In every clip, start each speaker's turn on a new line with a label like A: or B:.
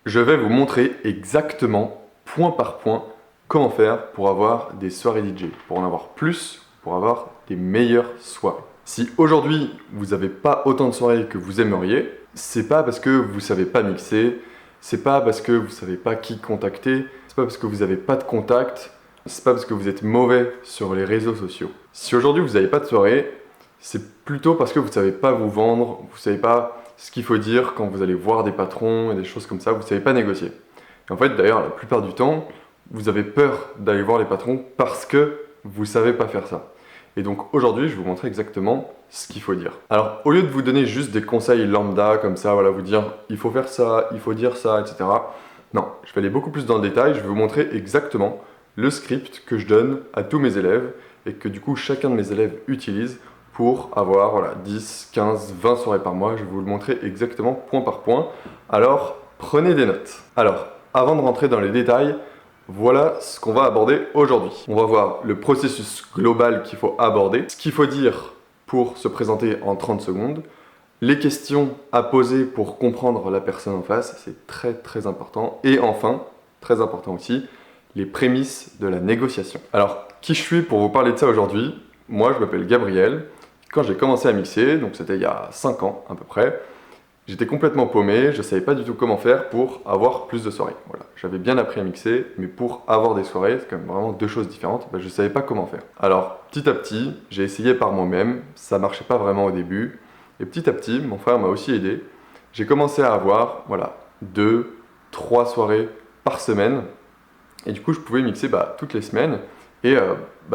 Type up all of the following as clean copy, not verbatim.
A: Je vais vous montrer exactement, point par point, comment faire pour avoir des soirées DJ, pour en avoir plus, pour avoir des meilleures soirées. Si aujourd'hui vous n'avez pas autant de soirées que vous aimeriez, c'est pas parce que vous savez pas mixer, c'est pas parce que vous savez pas qui contacter, c'est pas parce que vous n'avez pas de contact, c'est pas parce que vous êtes mauvais sur les réseaux sociaux. Si aujourd'hui vous n'avez pas de soirée, c'est plutôt parce que vous ne savez pas vous vendre, vous ne savez pas ce qu'il faut dire quand vous allez voir des patrons et des choses comme ça, vous ne savez pas négocier. Et en fait, d'ailleurs, la plupart du temps, vous avez peur d'aller voir les patrons parce que vous ne savez pas faire ça. Et donc aujourd'hui, je vais vous montrer exactement ce qu'il faut dire. Alors, au lieu de vous donner juste des conseils lambda comme ça, voilà, vous dire il faut faire ça, il faut dire ça, etc. Non, je vais aller beaucoup plus dans le détail, je vais vous montrer exactement le script que je donne à tous mes élèves et que du coup chacun de mes élèves utilise pour avoir voilà, 10, 15, 20 soirées par mois. Je vais vous le montrer exactement point par point. Alors, prenez des notes. Alors, avant de rentrer dans les détails, voilà ce qu'on va aborder aujourd'hui. On va voir le processus global qu'il faut aborder, ce qu'il faut dire pour se présenter en 30 secondes, les questions à poser pour comprendre la personne en face, c'est très très important. Et enfin, très important aussi, les prémices de la négociation. Alors, qui je suis pour vous parler de ça aujourd'hui? Moi, je m'appelle Gabriel. Quand j'ai commencé à mixer, donc c'était il y a 5 ans à peu près, j'étais complètement paumé, je ne savais pas du tout comment faire pour avoir plus de soirées. Voilà. J'avais bien appris à mixer, mais pour avoir des soirées, c'est quand même vraiment deux choses différentes, je ne savais pas comment faire. Alors, petit à petit, j'ai essayé par moi-même, ça marchait pas vraiment au début, et petit à petit, mon frère m'a aussi aidé. J'ai commencé à avoir, voilà, 2, 3 soirées par semaine, et du coup, je pouvais mixer toutes les semaines, et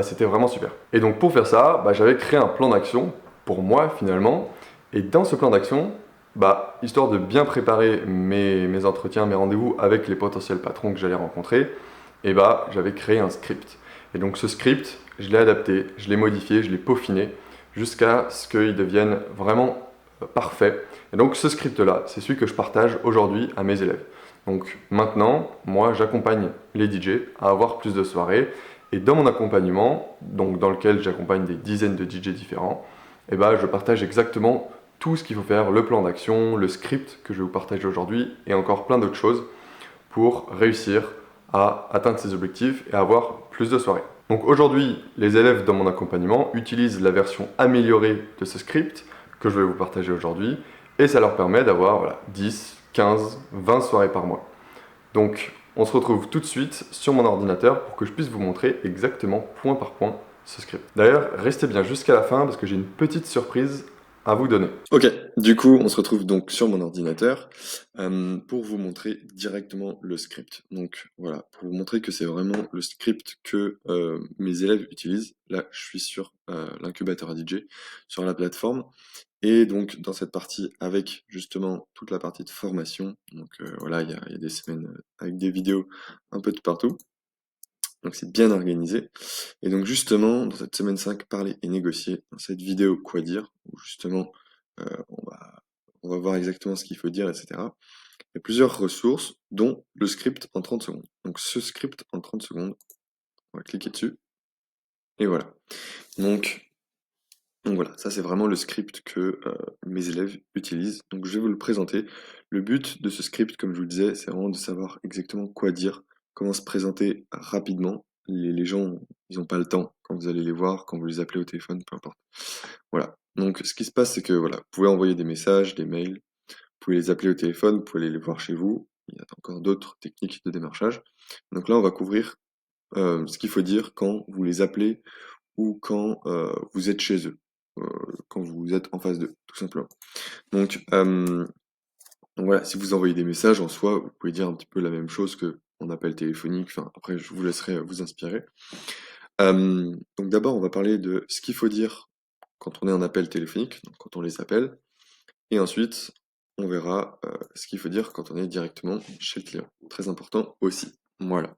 A: c'était vraiment super. Et donc pour faire ça, j'avais créé un plan d'action pour moi finalement, et dans ce plan d'action, histoire de bien préparer mes entretiens, mes rendez-vous avec les potentiels patrons que j'allais rencontrer, j'avais créé un script. Et donc ce script, je l'ai adapté, je l'ai modifié, je l'ai peaufiné jusqu'à ce qu'il devienne vraiment parfait. Et donc ce script-là, c'est celui que je partage aujourd'hui à mes élèves. Donc maintenant, moi j'accompagne les DJ à avoir plus de soirées. Et dans mon accompagnement, donc dans lequel j'accompagne des dizaines de DJ différents, je partage exactement tout ce qu'il faut faire, le plan d'action, le script que je vais vous partager aujourd'hui et encore plein d'autres choses pour réussir à atteindre ses objectifs et avoir plus de soirées. Donc aujourd'hui, les élèves dans mon accompagnement utilisent la version améliorée de ce script que je vais vous partager aujourd'hui et ça leur permet d'avoir 10, 15, 20 soirées par mois. Donc on se retrouve tout de suite sur mon ordinateur pour que je puisse vous montrer exactement point par point ce script. D'ailleurs, restez bien jusqu'à la fin parce que j'ai une petite surprise à vous donner.
B: Ok, du coup, on se retrouve donc sur mon ordinateur pour vous montrer directement le script. Donc voilà, pour vous montrer que c'est vraiment le script que mes élèves utilisent. Là, je suis sur l'incubateur à DJ, sur la plateforme. Et donc, dans cette partie, avec justement toute la partie de formation, donc voilà, il y a des semaines avec des vidéos un peu de partout. Donc c'est bien organisé. Et donc justement, dans cette semaine 5, parler et négocier, dans cette vidéo quoi dire, où justement on va voir exactement ce qu'il faut dire, etc. Il y a plusieurs ressources, dont le script en 30 secondes. Donc ce script en 30 secondes, on va cliquer dessus, et voilà. Donc, donc voilà, ça c'est vraiment le script que mes élèves utilisent. Donc je vais vous le présenter. Le but de ce script, comme je vous le disais, c'est vraiment de savoir exactement quoi dire, comment se présenter rapidement. Les gens, ils n'ont pas le temps quand vous allez les voir, quand vous les appelez au téléphone, peu importe. Voilà. Donc ce qui se passe, c'est que voilà, vous pouvez envoyer des messages, des mails, vous pouvez les appeler au téléphone, vous pouvez aller les voir chez vous. Il y a encore d'autres techniques de démarchage. Donc là, on va couvrir ce qu'il faut dire quand vous les appelez ou quand vous êtes chez eux, quand vous êtes en face d'eux, tout simplement. Donc, donc voilà, si vous envoyez des messages en soi, vous pouvez dire un petit peu la même chose que en appel téléphonique. Enfin, après, je vous laisserai vous inspirer. Donc d'abord, on va parler de ce qu'il faut dire quand on est en appel téléphonique, donc quand on les appelle. Et ensuite, on verra ce qu'il faut dire quand on est directement chez le client. Très important aussi. Voilà.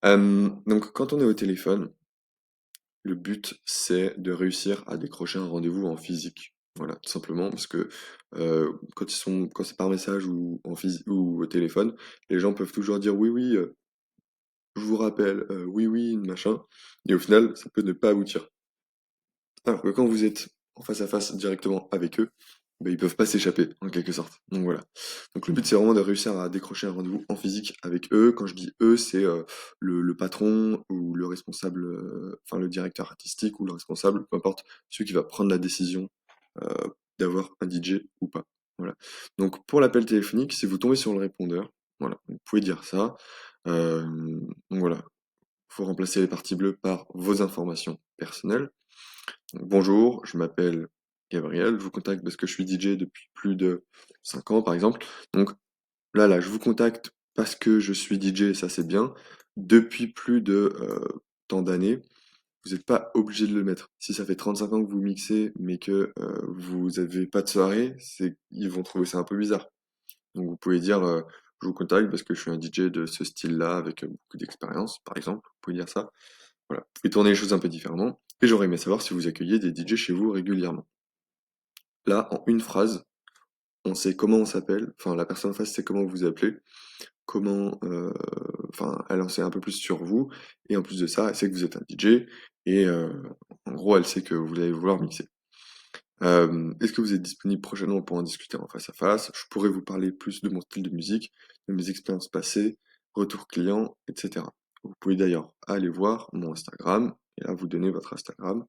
B: Donc quand on est au téléphone, le but c'est de réussir à décrocher un rendez-vous en physique. Voilà, tout simplement parce que quand c'est par message ou ou au téléphone, les gens peuvent toujours dire oui oui, je vous rappelle, oui oui, machin, et au final ça peut ne pas aboutir. Alors que quand vous êtes en face à face directement avec eux, bah, ils peuvent pas s'échapper, en quelque sorte. Donc voilà. Donc le but, c'est vraiment de réussir à décrocher un rendez-vous en physique avec eux. Quand je dis eux, c'est le patron ou le responsable, enfin le directeur artistique ou le responsable, peu importe, celui qui va prendre la décision euh, d'avoir un DJ ou pas. Voilà. Donc pour l'appel téléphonique, si vous tombez sur le répondeur, voilà, vous pouvez dire ça. Euh, donc voilà, il faut remplacer les parties bleues par vos informations personnelles. Donc, bonjour, je m'appelle Gabriel, je vous contacte parce que je suis DJ depuis plus de 5 ans par exemple. Donc là, je vous contacte parce que je suis DJ, ça c'est bien. Depuis plus de tant d'années, vous n'êtes pas obligé de le mettre. Si ça fait 35 ans que vous mixez, mais que vous avez pas de soirée, ils vont trouver ça un peu bizarre. Donc vous pouvez dire, je vous contacte parce que je suis un DJ de ce style-là avec beaucoup d'expérience, par exemple. Vous pouvez dire ça. Voilà. Vous pouvez tourner les choses un peu différemment. Et j'aurais aimé savoir si vous accueillez des DJ chez vous régulièrement. Là, en une phrase, on sait comment on s'appelle, enfin la personne en face sait comment vous vous appelez, comment, enfin elle en sait un peu plus sur vous, et en plus de ça, elle sait que vous êtes un DJ, et en gros, elle sait que vous allez vouloir mixer. Est-ce que vous êtes disponible prochainement pour en discuter en face à face? Je pourrais vous parler plus de mon style de musique, de mes expériences passées, retours clients, etc. Vous pouvez d'ailleurs aller voir mon Instagram, et là vous donnez votre Instagram.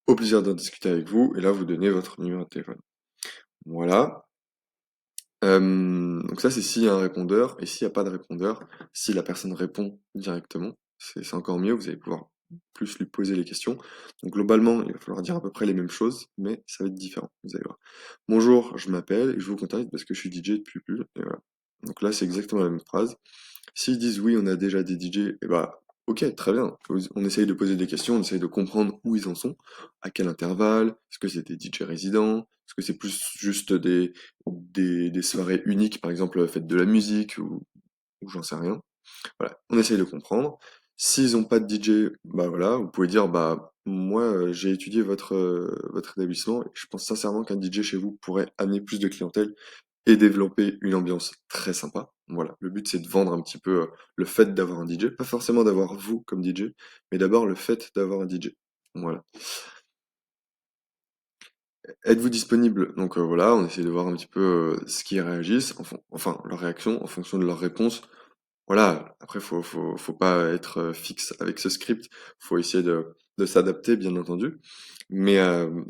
B: Au plaisir d'en discuter avec vous, et là vous donnez votre numéro de téléphone. Voilà. Donc ça, c'est s'il y a un répondeur, et s'il n'y a pas de répondeur, si la personne répond directement, c'est encore mieux, vous allez pouvoir plus lui poser les questions. Donc globalement, il va falloir dire à peu près les mêmes choses, mais ça va être différent, vous allez voir. Bonjour, je m'appelle, et je vous contacte parce que je suis DJ depuis plus, et voilà. Donc là, c'est exactement la même phrase. S'ils disent oui, on a déjà des DJ, et bah, ok, très bien. On essaye de poser des questions, on essaye de comprendre où ils en sont, à quel intervalle, est-ce que c'est des DJ résidents, est-ce que c'est plus juste des soirées uniques, par exemple, faites de la musique, ou j'en sais rien. Voilà, on essaye de comprendre. S'ils ont pas de DJ, bah voilà, vous pouvez dire, bah, moi, j'ai étudié votre établissement, et je pense sincèrement qu'un DJ chez vous pourrait amener plus de clientèle et développer une ambiance très sympa. Voilà, le but c'est de vendre un petit peu le fait d'avoir un DJ, pas forcément d'avoir vous comme DJ, mais d'abord le fait d'avoir un DJ. Voilà. Êtes-vous disponible? Donc voilà, on essaie de voir un petit peu ce qu'ils réagissent, enfin leur réaction en fonction de leur réponse. Voilà, après faut pas être fixe avec ce script, faut essayer de s'adapter bien entendu. Mais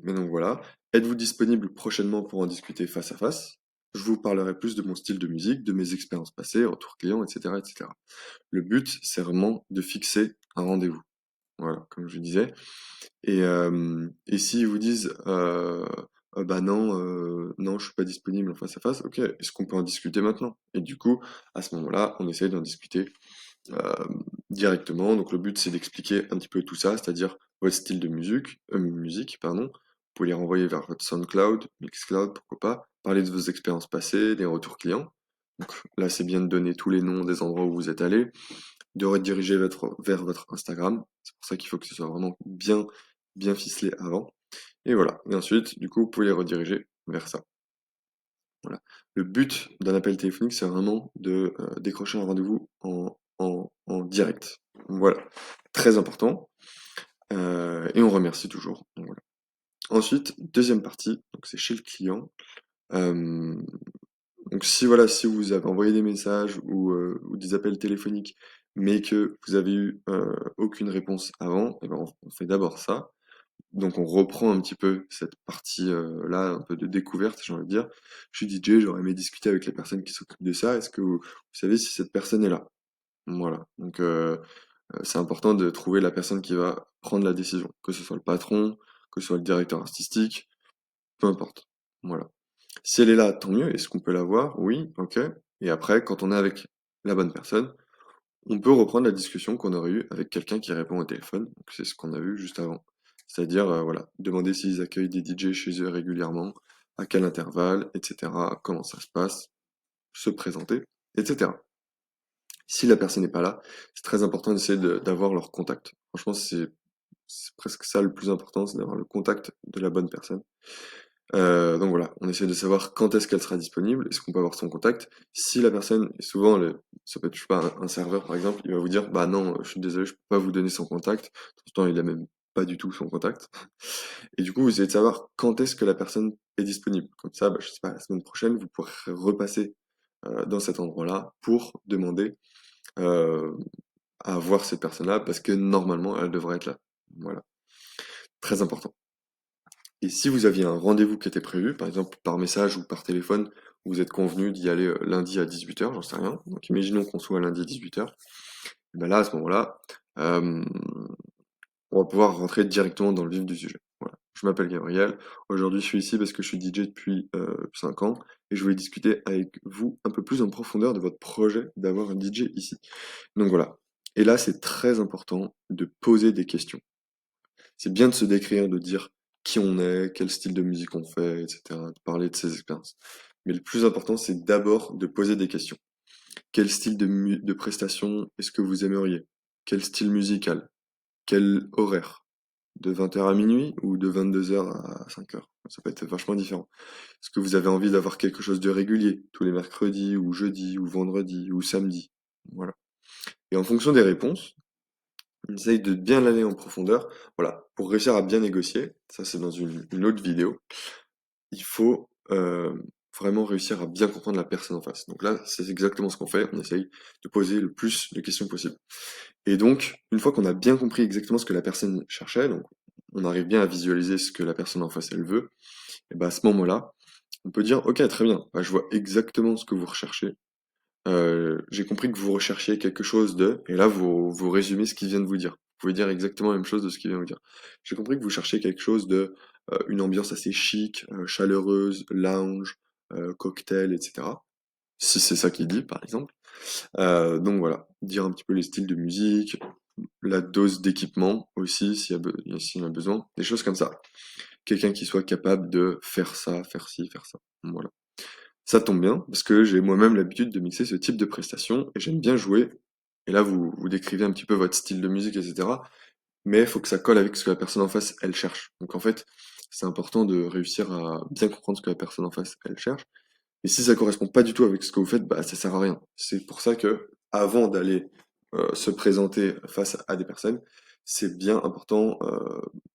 B: donc voilà. Êtes-vous disponible prochainement pour en discuter face à face? Je vous parlerai plus de mon style de musique, de mes expériences passées, retours clients, etc., etc. Le but, c'est vraiment de fixer un rendez-vous. Voilà, comme je disais. Et s'ils vous disent, bah non, non, je suis pas disponible en face à face, ok, est-ce qu'on peut en discuter maintenant? Et du coup, à ce moment-là, on essaye d'en discuter directement. Donc le but, c'est d'expliquer un petit peu tout ça, c'est-à-dire votre style de musique, pardon. Vous pouvez les renvoyer vers votre SoundCloud, Mixcloud, pourquoi pas. Parler de vos expériences passées, des retours clients. Donc là, c'est bien de donner tous les noms des endroits où vous êtes allé, de rediriger vers votre Instagram. C'est pour ça qu'il faut que ce soit vraiment bien ficelé avant. Et voilà. Et ensuite, du coup, vous pouvez les rediriger vers ça. Voilà. Le but d'un appel téléphonique, c'est vraiment de décrocher un rendez-vous en direct. Voilà. Très important. Et on remercie toujours. Donc, voilà. Ensuite, deuxième partie, donc c'est chez le client. Euh, donc si voilà, si vous avez envoyé des messages ou des appels téléphoniques, mais que vous avez eu aucune réponse avant, et ben on fait d'abord ça. Donc on reprend un petit peu cette partie là, un peu de découverte, j'ai envie de dire. Je suis DJ, j'aurais aimé discuter avec les personnes qui s'occupent de ça. Est-ce que vous savez si cette personne est là? Voilà. Donc c'est important de trouver la personne qui va prendre la décision, que ce soit le patron, que ce soit le directeur artistique, peu importe. Voilà. Si elle est là, tant mieux. Est-ce qu'on peut la voir? Oui, ok. Et après, quand on est avec la bonne personne, on peut reprendre la discussion qu'on aurait eue avec quelqu'un qui répond au téléphone. Donc, c'est ce qu'on a vu juste avant. C'est-à-dire, voilà, demander s'ils accueillent des DJ chez eux régulièrement, à quel intervalle, etc., comment ça se passe, se présenter, etc. Si la personne n'est pas là, c'est très important d'essayer d'avoir leur contact. Franchement, c'est presque ça le plus important, c'est d'avoir le contact de la bonne personne. Donc voilà, on essaie de savoir quand est-ce qu'elle sera disponible, est-ce qu'on peut avoir son contact. Si la personne, et souvent, ça peut être, je sais pas, un serveur par exemple, il va vous dire, bah non, je suis désolé, je peux pas vous donner son contact. Pourtant, il a même pas du tout son contact. Et du coup, vous essayez de savoir quand est-ce que la personne est disponible. Comme ça, je sais pas, la semaine prochaine, vous pourrez repasser dans cet endroit-là pour demander euh, à voir ces personnes-là parce que normalement, elles devraient être là. Voilà, très important. Et si vous aviez un rendez-vous qui était prévu, par exemple par message ou par téléphone, vous êtes convenu d'y aller lundi à 18h, j'en sais rien. Donc imaginons qu'on soit lundi à 18h. Ben là, à ce moment-là, euh, on va pouvoir rentrer directement dans le vif du sujet. Voilà. Je m'appelle Gabriel. Aujourd'hui, je suis ici parce que je suis DJ depuis 5 ans et je voulais discuter avec vous un peu plus en profondeur de votre projet d'avoir un DJ ici. Donc voilà. Et là, c'est très important de poser des questions. C'est bien de se décrire, de dire qui on est, quel style de musique on fait, etc., de parler de ses expériences. Mais le plus important, c'est d'abord de poser des questions. Quel style de prestation est-ce que vous aimeriez? Quel style musical? Quel horaire? De 20h à minuit ou de 22h à 5h? Ça peut être vachement différent. Est-ce que vous avez envie d'avoir quelque chose de régulier, tous les mercredis ou jeudis ou vendredis ou samedi? Voilà. Et en fonction des réponses, on essaye de bien aller en profondeur. Voilà, pour réussir à bien négocier, ça c'est dans une autre vidéo, il faut vraiment réussir à bien comprendre la personne en face. Donc là, c'est exactement ce qu'on fait, on essaye de poser le plus de questions possible. Et donc, une fois qu'on a bien compris exactement ce que la personne cherchait, donc on arrive bien à visualiser ce que la personne en face elle veut, et ben à ce moment-là, on peut dire, ok, très bien, je vois exactement ce que vous recherchez. J'ai compris que vous recherchiez quelque chose de, et là vous résumez ce qu'il vient de vous dire. Vous pouvez dire exactement la même chose de ce qu'il vient de vous dire. J'ai compris que vous cherchiez quelque chose de une ambiance assez chic, chaleureuse, lounge, cocktail, etc. Si c'est ça qu'il dit, par exemple. Donc voilà, dire un petit peu les styles de musique, la dose d'équipement aussi, s'il y en a besoin, des choses comme ça. Quelqu'un qui soit capable de faire ça, faire ci, faire ça. Voilà. Ça tombe bien, parce que j'ai moi-même l'habitude de mixer ce type de prestations, et j'aime bien jouer. Et là, vous décrivez un petit peu votre style de musique, etc. Mais il faut que ça colle avec ce que la personne en face, elle cherche. Donc en fait, c'est important de réussir à bien comprendre ce que la personne en face, elle cherche. Et si ça correspond pas du tout avec ce que vous faites, ça sert à rien. C'est pour ça que, avant d'aller se présenter face à des personnes, c'est bien important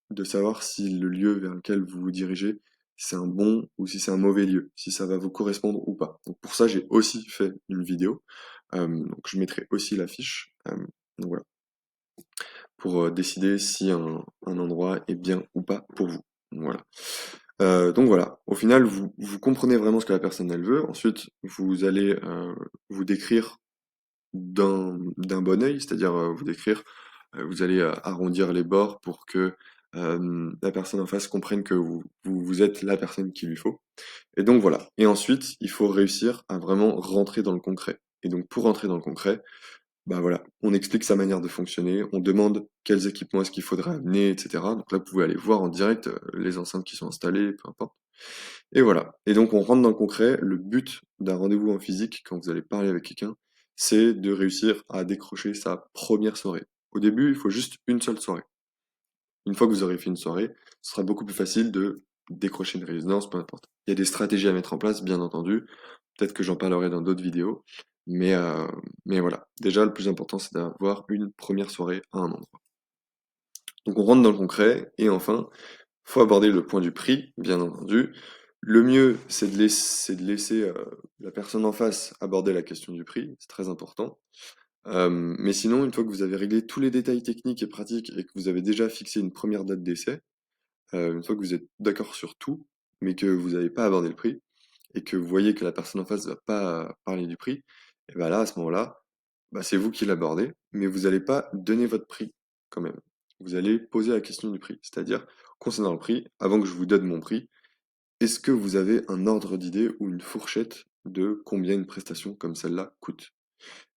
B: de savoir si le lieu vers lequel vous vous dirigez, c'est un bon ou si c'est un mauvais lieu, si ça va vous correspondre ou pas. Donc pour ça, j'ai aussi fait une vidéo. Donc je mettrai aussi l'affiche. Donc voilà, pour décider si un endroit est bien ou pas pour vous. Voilà. Donc voilà, au final, vous comprenez vraiment ce que la personne elle veut. Ensuite, vous allez vous décrire d'un bon œil, c'est-à-dire vous décrire, vous allez arrondir les bords pour que la personne en face comprenne que vous êtes la personne qu'il lui faut. Et donc voilà. Et ensuite, il faut réussir à vraiment rentrer dans le concret. Et donc pour rentrer dans le concret, voilà, on explique sa manière de fonctionner, on demande quels équipements est-ce qu'il faudrait amener, etc. Donc là, vous pouvez aller voir en direct les enceintes qui sont installées, peu importe. Et voilà. Et donc, on rentre dans le concret. Le but d'un rendez-vous en physique, quand vous allez parler avec quelqu'un, c'est de réussir à décrocher sa première soirée. Au début, il faut juste une seule soirée. Une fois que vous aurez fait une soirée, ce sera beaucoup plus facile de décrocher une résidence, peu importe. Il y a des stratégies à mettre en place, bien entendu. Peut-être que j'en parlerai dans d'autres vidéos. Mais voilà. Déjà, le plus important, c'est d'avoir une première soirée à un endroit. Donc, on rentre dans le concret. Et enfin, faut aborder le point du prix, bien entendu. Le mieux, c'est de laisser la personne en face aborder la question du prix, c'est très important. Mais sinon, une fois que vous avez réglé tous les détails techniques et pratiques et que vous avez déjà fixé une première date d'essai, une fois que vous êtes d'accord sur tout, mais que vous n'avez pas abordé le prix, et que vous voyez que la personne en face ne va pas parler du prix, et ben là, à ce moment-là, c'est vous qui l'abordez, mais vous n'allez pas donner votre prix quand même. Vous allez poser la question du prix, c'est-à-dire, concernant le prix, avant que je vous donne mon prix, est-ce que vous avez un ordre d'idée ou une fourchette de combien une prestation comme celle-là coûte?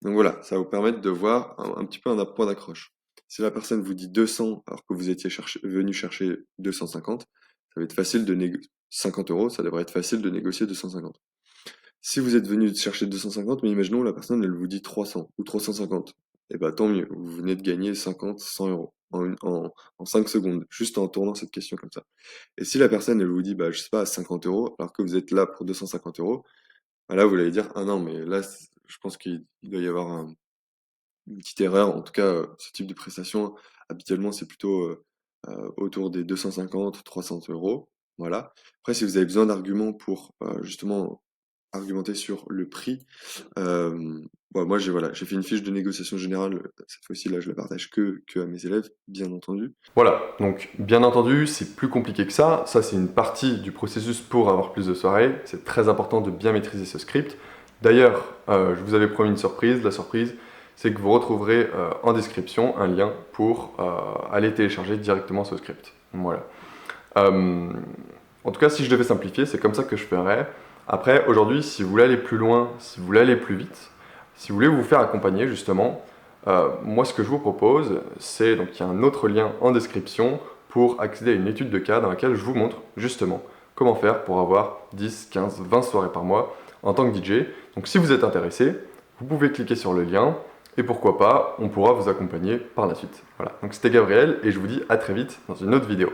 B: Donc voilà, ça va vous permettre de voir un petit peu un point d'accroche. Si la personne vous dit 200 alors que vous étiez venu chercher 250, ça va être facile de négocier. 50 euros, ça devrait être facile de négocier 250. Si vous êtes venu chercher 250, mais imaginons la personne elle vous dit 300 ou 350, et bah tant mieux, vous venez de gagner 50, 100 euros en 5 secondes, juste en tournant cette question comme ça. Et si la personne elle vous dit je sais pas 50 euros alors que vous êtes là pour 250 euros, là vous allez dire ah non mais là je pense qu'il doit y avoir une petite erreur. En tout cas, ce type de prestation, habituellement, c'est plutôt autour des 250, 300 euros. Voilà. Après, si vous avez besoin d'arguments pour justement argumenter sur le prix, bon, moi j'ai fait une fiche de négociation générale, cette fois-ci là je la partage que à mes élèves, bien entendu.
A: Voilà, donc bien entendu, c'est plus compliqué que ça. Ça, c'est une partie du processus pour avoir plus de soirées. C'est très important de bien maîtriser ce script. D'ailleurs, je vous avais promis une surprise. La surprise, c'est que vous retrouverez en description un lien pour aller télécharger directement ce script. Voilà. En tout cas, si je devais simplifier, c'est comme ça que je ferais. Après, aujourd'hui, si vous voulez aller plus loin, si vous voulez aller plus vite, si vous voulez vous faire accompagner justement, moi ce que je vous propose, c'est donc il y a un autre lien en description pour accéder à une étude de cas dans laquelle je vous montre justement comment faire pour avoir 10, 15, 20 soirées par mois en tant que DJ. Donc si vous êtes intéressé, vous pouvez cliquer sur le lien et pourquoi pas, on pourra vous accompagner par la suite. Voilà, donc c'était Gabriel et je vous dis à très vite dans une autre vidéo.